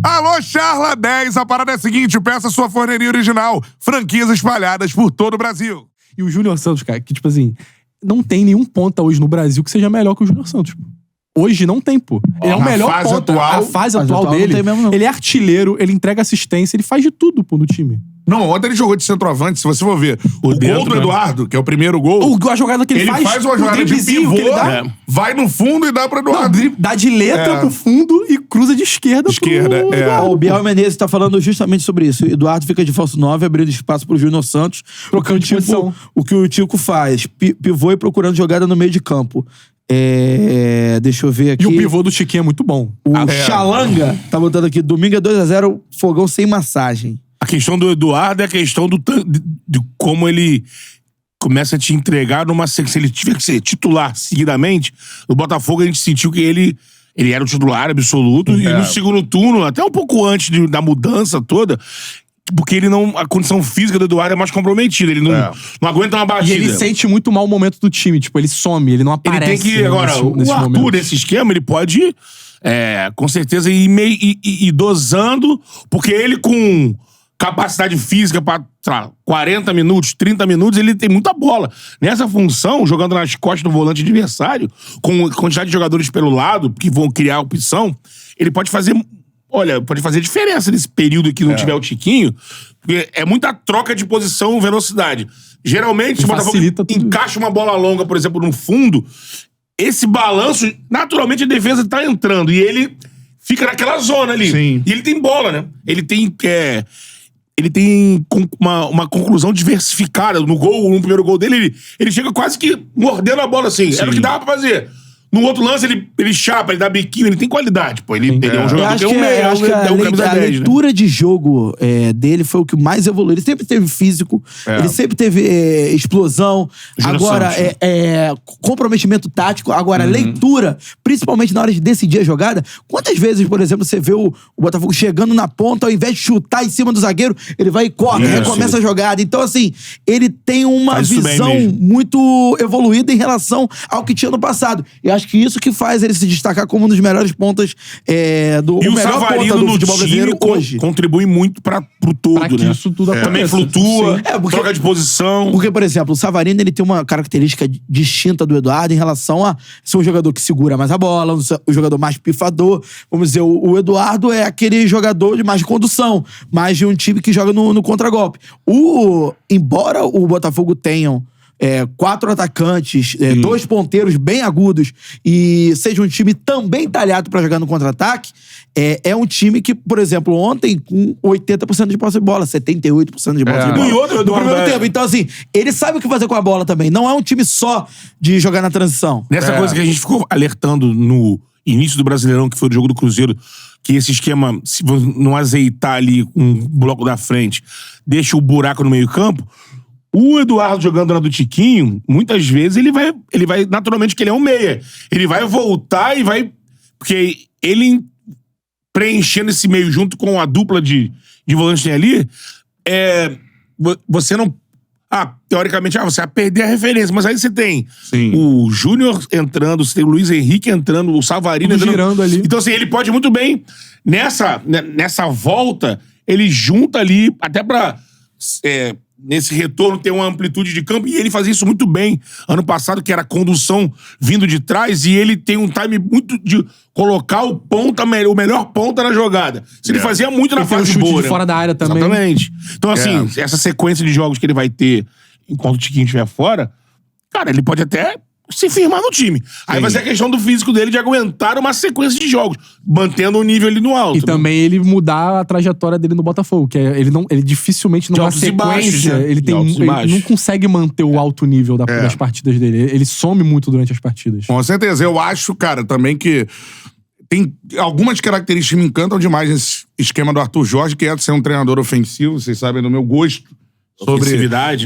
Alô, Charla 10, a parada é a seguinte, peça sua forneria original, franquias espalhadas por todo o Brasil. E o Júnior Santos, cara, que tipo assim, não tem nenhum ponta hoje no Brasil que seja melhor que o Júnior Santos, pô. Hoje não tem, pô. Ele é o melhor fase ponta. atual, a fase atual não dele, tem mesmo, não. ele é artilheiro, ele entrega assistência, ele faz de tudo, pô, no time. Não, ontem ele jogou de centroavante, se você for ver. O gol do Eduardo, que é o primeiro gol, A jogada que ele faz uma o jogada de driblezinho pivô, que ele dá. vai no fundo e dá pro Eduardo. Dá de letra pro fundo e cruza de esquerda pro Eduardo, O Biel Menezes tá falando justamente sobre isso. O Eduardo fica de falso 9, abrindo espaço pro Júnior Santos. Trocando de posição. O que o Tico faz. Pivô e procurando jogada no meio de campo. Deixa eu ver aqui. E o pivô do Chiquinho é muito bom. O Xalanga tá botando aqui. Domingo é 2-0, fogão sem massagem. A questão do Eduardo é a questão de como ele começa a te entregar numa... Se ele tiver que ser titular seguidamente, no Botafogo a gente sentiu que ele era o titular absoluto. E no segundo turno, até um pouco antes da mudança toda, porque ele não... A condição física do Eduardo é mais comprometida. Ele não aguenta uma batida. E ele sente muito mal o momento do time. Tipo, ele some, ele não aparece. Ele tem que... Agora, o Arthur, nesse esquema, ele pode... com certeza ir dosando, porque ele com... capacidade física para 40 minutos, 30 minutos, ele tem muita bola. Nessa função, jogando nas costas do volante adversário, com a quantidade de jogadores pelo lado, que vão criar opção, ele pode fazer... Olha, pode fazer diferença nesse período que não tiver o Tiquinho, porque é muita troca de posição e velocidade. Geralmente, se o Botafogo encaixa uma bola longa, por exemplo, no fundo, esse balanço, naturalmente a defesa tá entrando, e ele fica naquela zona ali. Sim. E ele tem bola, né? Ele tem uma conclusão diversificada. No primeiro gol dele, ele chega quase que mordendo a bola assim. Era o que dava pra fazer. No outro lance, ele chapa, ele dá biquinho, ele tem qualidade. Pô, ele é um jogador que a leitura de jogo dele foi o que mais evoluiu. Ele sempre teve físico, ele sempre teve explosão. Agora, comprometimento tático. Agora, leitura, principalmente na hora de decidir a jogada. Quantas vezes, por exemplo, você vê o Botafogo chegando na ponta, ao invés de chutar em cima do zagueiro, ele vai e corre, recomeça a jogada. Então, assim, ele tem uma visão muito evoluída em relação ao que tinha no passado. E acho que isso que faz ele se destacar como um dos melhores pontas do e o melhor Savarino ponta do no futebol brasileiro hoje. Contribui muito pro todo, pra que né? isso tudo Também aconteça. flutua, troca de posição. Porque, por exemplo, o Savarino ele tem uma característica distinta do Eduardo em relação a ser um jogador que segura mais a bola, um jogador mais pifador. Vamos dizer, o Eduardo é aquele jogador de mais condução, mais de um time que joga no contragolpe. Embora o Botafogo tenham 4 atacantes, 2 ponteiros bem agudos e seja um time também talhado pra jogar no contra-ataque, é um time que, por exemplo, ontem com 80% de posse de bola, 78% de posse de bola. E outro, no primeiro tempo. Então, assim, ele sabe o que fazer com a bola também. Não é um time só de jogar na transição. Nessa coisa que a gente ficou alertando no início do Brasileirão, que foi o jogo do Cruzeiro, que esse esquema, se não azeitar ali um bloco da frente, deixa o buraco no meio-campo. O Eduardo jogando na do Tiquinho, muitas vezes ele vai naturalmente, que ele é um meia. Ele vai voltar e vai... Porque ele preenchendo esse meio junto com a dupla de volantes que tem ali, você não... teoricamente, você vai perder a referência. Mas aí você tem o Júnior entrando, você tem o Luiz Henrique entrando, o Savarino entrando. Girando ali. Então, assim, ele pode muito bem, nessa volta, ele junta ali, até pra... nesse retorno ter uma amplitude de campo, e ele fazia isso muito bem ano passado, que era a condução vindo de trás, e ele tem um time muito de colocar o melhor ponta na jogada. Ele fazia muito na fase chute boa, de fora da área também. Exatamente. Então, assim, essa sequência de jogos que ele vai ter enquanto o Tiquinho estiver fora, cara, ele pode até se firmar no time. Aí vai ser a questão do físico dele de aguentar uma sequência de jogos, mantendo o nível ali no alto. E também ele mudar a trajetória dele no Botafogo, que ele dificilmente numa sequência, baixos, né? ele não consegue manter o alto nível das partidas dele. Ele some muito durante as partidas. Com certeza. Eu acho, cara, também que tem algumas características que me encantam demais nesse esquema do Arthur Jorge, que é de ser um treinador ofensivo, vocês sabem do meu gosto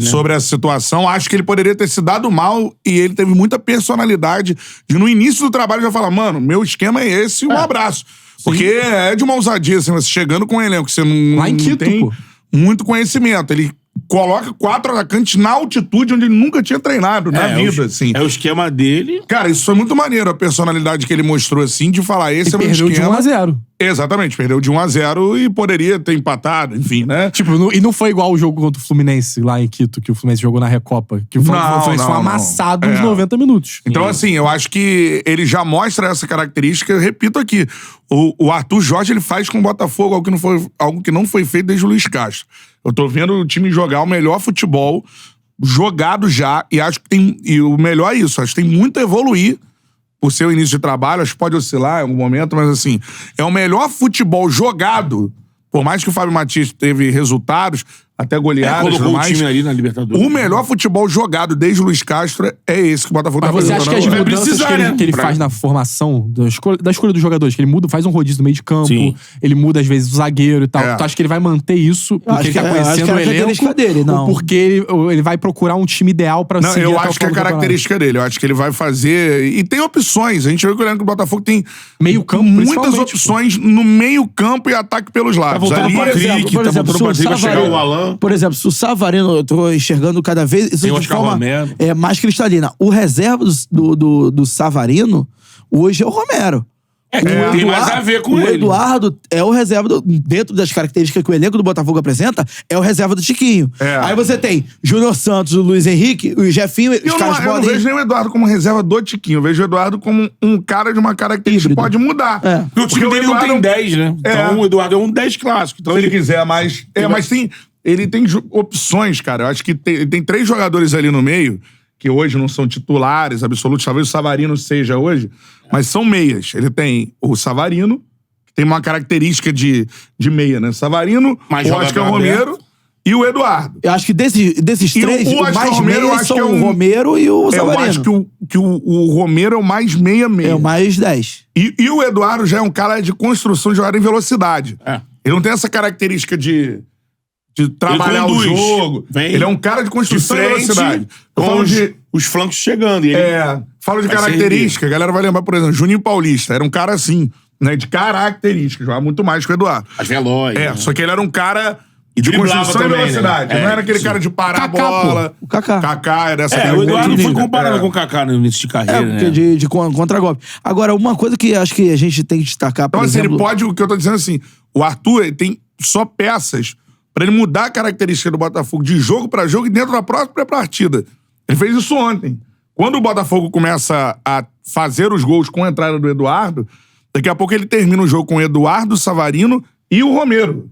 sobre essa situação. Acho que ele poderia ter se dado mal e ele teve muita personalidade de, no início do trabalho, já falar, mano, meu esquema é esse, um abraço. Sim. Porque é de uma ousadia, assim, você chegando com um elenco que você não tem muito conhecimento. Ele coloca 4 atacantes na altitude onde ele nunca tinha treinado na vida, assim. É o esquema dele. Cara, isso foi muito maneiro, a personalidade que ele mostrou, assim, de falar, esse é o meu esquema. Perdeu de 1-0. Exatamente, perdeu de 1-0 e poderia ter empatado, enfim, né? Tipo, e não foi igual o jogo contra o Fluminense lá em Quito, que o Fluminense jogou na Recopa. Que o Fluminense foi amassado nos 90 minutos. Então, assim, eu acho que ele já mostra essa característica. Eu repito aqui, o Arthur Jorge, ele faz com o Botafogo algo que não foi feito desde o Luiz Castro. Eu tô vendo o time jogar o melhor futebol, jogado já, e acho que tem... E o melhor é isso, acho que tem muito a evoluir por seu início de trabalho, acho que pode oscilar em algum momento, mas assim, é o melhor futebol jogado, por mais que o Fábio Matias teve resultados, até goleadas, colocou o time ali na Libertadores. O melhor futebol jogado desde o Luiz Castro é esse que o Botafogo tá fazendo. Mas você acha que as mudanças que ele faz na formação, da escolha dos jogadores, que ele muda, faz um rodízio no meio de campo, ele muda às vezes o zagueiro e tal, tu acha que ele vai manter isso porque ele tá conhecendo o elenco? Dele, não. Ou porque ele vai procurar um time ideal pra seguir? Não, eu acho que é a característica dele. Eu acho que ele vai fazer... E tem opções. A gente vê que o elenco do Botafogo tem meio campo, muitas opções no meio campo e ataque pelos lados. Ali, por exemplo, se o Savarino, eu tô enxergando cada vez isso de forma mais cristalina. O reserva do Savarino hoje é o Romero. Tem mais a ver com ele. O Eduardo é o reserva, dentro das características que o elenco do Botafogo apresenta, é o reserva do Chiquinho. Aí você tem Júnior Santos, o Luiz Henrique, o Jefinho, os caras podem... Eu não vejo nem o Eduardo como reserva do Chiquinho, eu vejo o Eduardo como um cara de uma característica que pode mudar. Porque o time dele não tem 10, né? Então o Eduardo é um 10 clássico. Então, se ele quiser mais... mas ele tem opções, cara. Eu acho que tem 3 jogadores ali no meio que hoje não são titulares absolutos, talvez o Savarino seja hoje, mas são meias. Ele tem o Savarino, que tem uma característica de meia, né? Savarino, o Oscar Romero e o Eduardo. Eu acho que desses três, o mais meia são o Romero e o Savarino. Eu acho que o Romero é o mais meia-meia. É o mais 10. E o Eduardo já é um cara de construção de jogada em velocidade. Ele não tem essa característica de trabalhar o jogo. Ele é um cara de construção de velocidade. Com os flancos chegando. Falo de característica. A galera vai lembrar, por exemplo, Juninho Paulista. Era um cara assim, né? De característica. Jogava muito mais que o Eduardo. As veloz. Só que ele era um cara de construção também, e velocidade. Não era aquele cara de parar a bola. O Kaká. Kaká era essa o Eduardo foi comparado com o Kaká no início de carreira, né? De contra-golpe. Agora, uma coisa que acho que a gente tem que destacar, por exemplo... Então, ele pode... O que eu tô dizendo assim, o Arthur ele tem só peças pra ele mudar a característica do Botafogo de jogo pra jogo e dentro da própria partida. Ele fez isso ontem. Quando o Botafogo começa a fazer os gols com a entrada do Eduardo, daqui a pouco ele termina o jogo com o Eduardo, o Savarino e o Romero.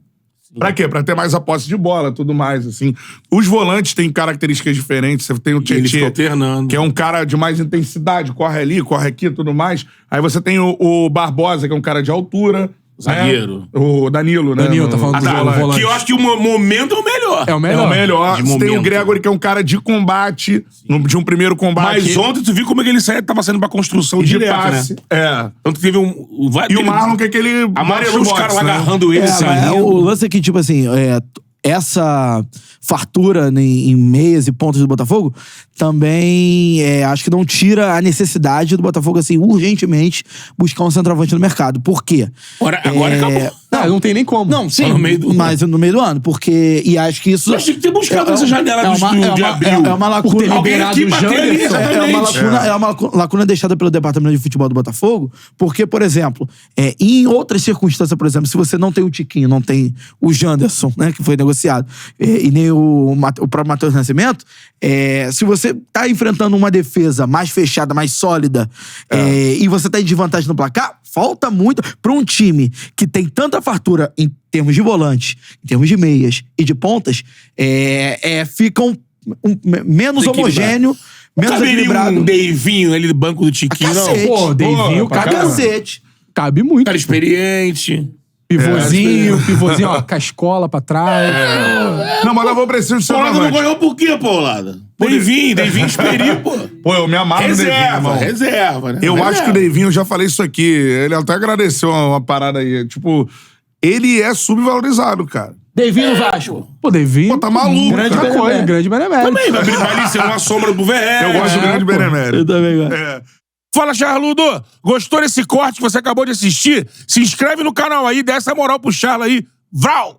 Pra quê? Pra ter mais a posse de bola, tudo mais, assim. Os volantes têm características diferentes. Você tem o Tietê, que é um cara de mais intensidade, corre ali, corre aqui, tudo mais. Aí você tem o Barbosa, que é um cara de altura. Zagueiro. O Danilo, né? Danilo, tá falando do volante. Que eu acho que o momento é o melhor. É o melhor. Você tem o Gregory, que é um cara de combate, de um primeiro combate. Mas ontem tu viu como é que ele tava saindo pra construção direta, passe, né? Tanto que teve E o Marlon, que é aquele... Amarelou os caras lá agarrando ele. O lance é que, tipo assim, essa fartura em meias e pontas do Botafogo também acho que não tira a necessidade do Botafogo, assim, urgentemente buscar um centroavante no mercado. Por quê? Agora acabou. Não tem nem como. Não, sim, mas no meio do ano. Porque, e acho que isso... Mas tinha que ter buscado essa janela de abril. É uma lacuna. É uma lacuna deixada pelo Departamento de Futebol do Botafogo, porque, por exemplo, em outras circunstâncias, por exemplo, se você não tem o Tiquinho, não tem o Janderson, né, que foi negociado, e nem o próprio Matheus Nascimento, se você tá enfrentando uma defesa mais fechada, mais sólida, e você tá em desvantagem no placar, falta muito pra um time que tem tanta fartura em termos de volante, em termos de meias e de pontas, fica menos homogêneo, menos equilibrado. Um Deivinho ali do banco do Tiquinho, não? Pô, Deivinho, cacete. Cabe muito. Cara experiente. Pivôzinho, ó, com a escola pra trás. Não, mas eu vou precisar de Paulada não ganhou por quê, Paulada? Deivinho experiente, pô. Pô, eu me amarro no Deivinho, reserva, né? Eu acho que o Deivinho, eu já falei isso aqui, ele até agradeceu uma parada aí. Tipo, ele é subvalorizado, cara. Deivinho no Vasco. Pô, Deivinho. Pô, tá maluco. Grande benemérito. Também vai ser uma sombra pro VR. Eu gosto do grande benemérito. Eu também gosto. Fala, Charludo! Gostou desse corte que você acabou de assistir? Se inscreve no canal aí, dá essa moral pro Charla aí. Vral!